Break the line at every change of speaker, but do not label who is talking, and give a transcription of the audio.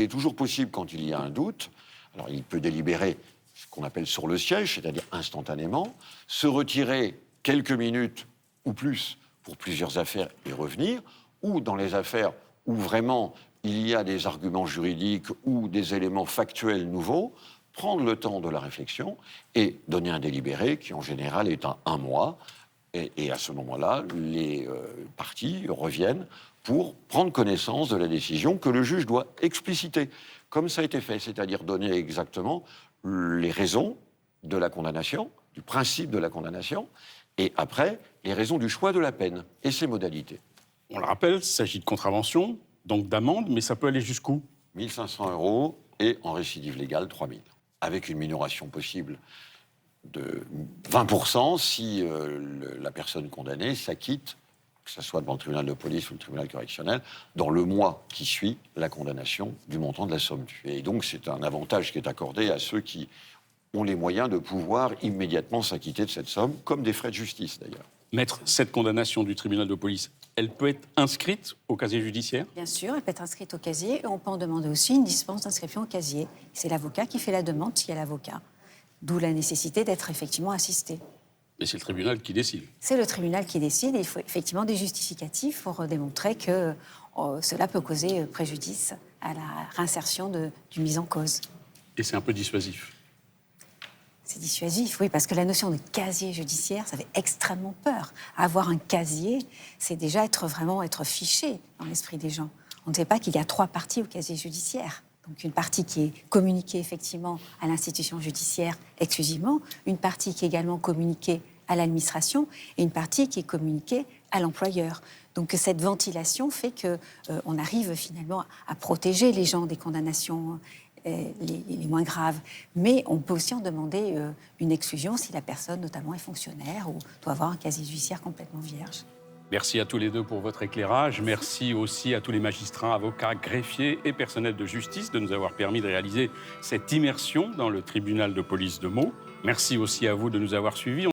Il est toujours possible, quand il y a un doute, alors il peut délibérer ce qu'on appelle sur le siège, c'est-à-dire instantanément, se retirer quelques minutes ou plus pour plusieurs affaires et revenir, ou dans les affaires où vraiment il y a des arguments juridiques ou des éléments factuels nouveaux, prendre le temps de la réflexion et donner un délibéré qui, en général, est à 1 mois. Et à ce moment-là, les parties reviennent pour prendre connaissance de la décision que le juge doit expliciter, comme ça a été fait, c'est-à-dire donner exactement les raisons de la condamnation, du principe de la condamnation, et après, les raisons du choix de la peine et ses modalités.
On le rappelle, il s'agit de contravention, donc d'amende, mais ça peut aller jusqu'où?
1 500 € et en récidive légale, 3 000. Avec une minoration possible de 20% si la personne condamnée s'acquitte, que ce soit devant le tribunal de police ou le tribunal correctionnel, dans le mois qui suit la condamnation du montant de la somme due. Et donc c'est un avantage qui est accordé à ceux qui ont les moyens de pouvoir immédiatement s'acquitter de cette somme, comme des frais de justice d'ailleurs.
Maître, cette condamnation du tribunal de police, elle peut être inscrite au casier judiciaire?
Bien sûr, elle peut être inscrite au casier et on peut en demander aussi une dispense d'inscription au casier. C'est l'avocat qui fait la demande s'il y a l'avocat. D'où la nécessité d'être effectivement assisté.
Mais c'est le tribunal qui décide.
C'est le tribunal qui décide et il faut effectivement des justificatifs pour démontrer que cela peut causer préjudice à la réinsertion du mis en cause.
Et c'est un peu dissuasif.
C'est dissuasif, oui, parce que la notion de casier judiciaire, ça fait extrêmement peur. Avoir un casier, c'est déjà vraiment être fiché dans l'esprit des gens. On ne sait pas qu'il y a 3 parties au casier judiciaire. Donc une partie qui est communiquée effectivement à l'institution judiciaire exclusivement, une partie qui est également communiquée à l'administration et une partie qui est communiquée à l'employeur. Donc cette ventilation fait qu'on arrive finalement à protéger les gens des condamnations les moins graves. Mais on peut aussi en demander une exclusion si la personne notamment est fonctionnaire ou doit avoir un casier judiciaire complètement vierge.
Merci à tous les deux pour votre éclairage. Merci aussi à tous les magistrats, avocats, greffiers et personnels de justice de nous avoir permis de réaliser cette immersion dans le tribunal de police de Meaux. Merci aussi à vous de nous avoir suivis.